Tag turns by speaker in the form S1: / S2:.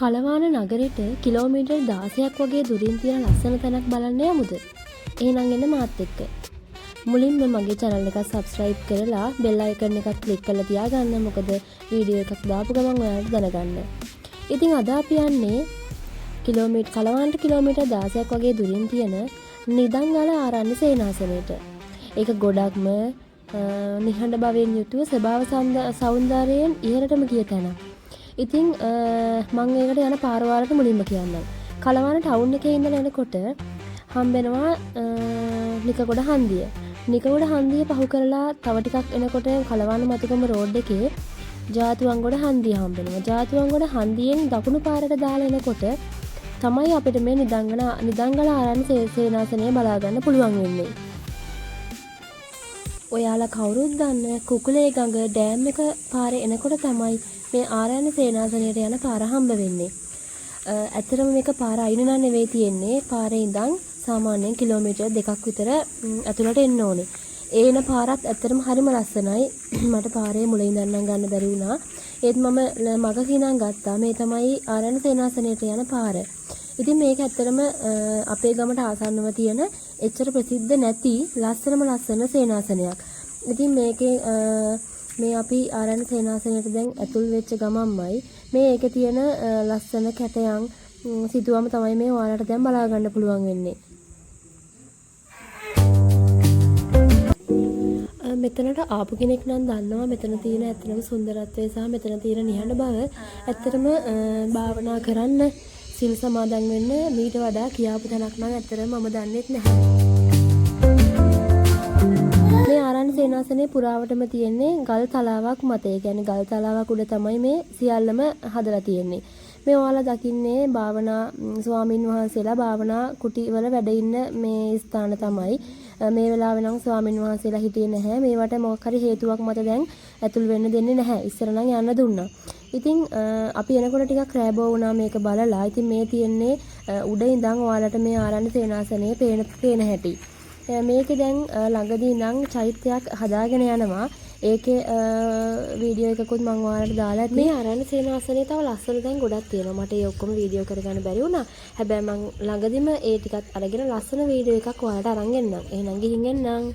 S1: කලවාන නගරෙට kilometre 16ක් වගේ දුරින් තියෙන ලස්සන තැනක් බලන්න යමුද? එහෙනම් එන්න මාත් එක්ක. මුලින්ම මගේ channel එක subscribe කරලා bell icon එකත් click කරලා තියාගන්න. මොකද වීඩියෝ එකක් දාපු ගමන් ඔයාලට දැනගන්න. ඉතින් අද අපි යන්නේ කලවානට කිලෝමීටර් 16ක් වගේ දුරින් තියෙන නිදංගල ආරණ්‍ය සේනාසනයට. ඒක ගොඩක්ම නිහඬ භාවයෙන් යුතුව ස්වභාව සෞන්දර්යයෙන් ඉහළටම ගිය තැනක්. ඉතින් මම ඒකට යන පාර වලට මුලින්ම කියන්නම්. කලවාන ටවුන් එකේ ඉඳලා යනකොට හම්බෙනවා නිකගොඩ හන්දිය. නිකගොඩ හන්දිය පහු කරලා තව ටිකක් එනකොට කලවාන මතුගම රෝඩ් එකේ ජාතුවන්ගොඩ හන්දිය හම්බෙනවා. ජාතුවන්ගොඩ හන්දියෙන් දකුණු පාරට දාලා එනකොට තමයි අපිට මේ නිදංගල ආරණ්‍ය සේනාසනය බලා ගන්න පුළුවන් වෙන්නේ. ඔයාලා කවුරුත් දන්න කුකුලේ ගඟ ඩෑම් එක පාරේ එනකොට තමයි මේ ආරණ්‍ය සේනාසනයට යන පාර හම්බ වෙන්නේ. ඇත්තටම මේක පාර අයින නෙවෙයි තියෙන්නේ. පාරේ ඉඳන් සාමාන්‍යයෙන් කිලෝමීටර් 2ක් විතර ඇතුළට එන්න ඕනේ. ඒන පාරත් ඇත්තටම හරිම ලස්සනයි. මට පාරේ මුල ඉඳන් නම් ගන්න බැරි වුණා. ඒත් මම මග කිනම් ගත්තා. මේ තමයි ආරණ්‍ය සේනාසනයට යන පාර. ඉතින් මේක ඇත්තටම අපේ ගමට ආසන්නව තියෙන එච්චර ප්‍රසිද්ධ නැති ලස්සන සේනාසනයක්. ඉතින් මේකේ මේ අපි ආරණ්‍ය සේනාසනයට දැන් ඇතුල් වෙච්ච ගමන්මයි මේ ඒකේ තියෙන ලස්සන කැටයන් සිතුවම තමයි මේ ඔයාලට දැන් බලා ගන්න පුළුවන් වෙන්නේ. මෙතනට ආපු කෙනෙක් නම් දන්නවා මෙතන තියෙන ඇත්තටම සුන්දරත්වය සහ මෙතන තියෙන නිහඬ බව. ඇත්තටම භාවනා කරන්න සිල් සමාදන් වෙන්න මීට වඩා කියාපු තැනක් නම් ඇත්තටම මම දන්නෙත් නැහැ. මේ ආරණ්‍ය සේනාසනේ පුරාවටම තියෙන්නේ ගල් තලාවක් මත. ඒ කියන්නේ ගල් තලාවක් උඩ තමයි මේ සියල්ලම හදලා තියෙන්නේ. මේ ඔයාලා දකින්නේ භාවනා ස්වාමින් වහන්සේලා භාවනා කුටිවල වැඩ ඉන්න මේ ස්ථාන තමයි. මේ වෙලාවේ නම් ස්වාමින් වහන්සේලා හිටියේ නැහැ. මේවට මොකක් හරි හේතුවක් මත දැන් ඇතුල් වෙන්න දෙන්නේ නැහැ. ඉස්සර නම් යන්න දුන්නා. ඉතින් අපි එනකොට ටිකක් රෑබෝ වුණා මේක බලලා. ඉතින් මේ තියෙන්නේ උඩ ඉඳන් ඔයාලට මේ ආරණ්‍ය සේනාසනයේ පේන හැටි. මේකේ දැන් ළඟදී ඉඳන් චෛත්‍යයක් හදාගෙන යනවා. ඒකේ වීඩියෝ එකකුත් මම ඔයාලට දාලා ඇති. මේ ආරණ්‍ය සේනාසනේ තව ලස්සන දැන් ගොඩක් තියෙනවා. මට ඒ ඔක්කොම වීඩියෝ කරගන්න බැරි වුණා. හැබැයි මම ළඟදිම ඒ ටිකත් අරගෙන ලස්සන වීඩියෝ එකක් ඔයාලට අරන් එන්නම්. එහෙනම් ගිහින් එන්නම්.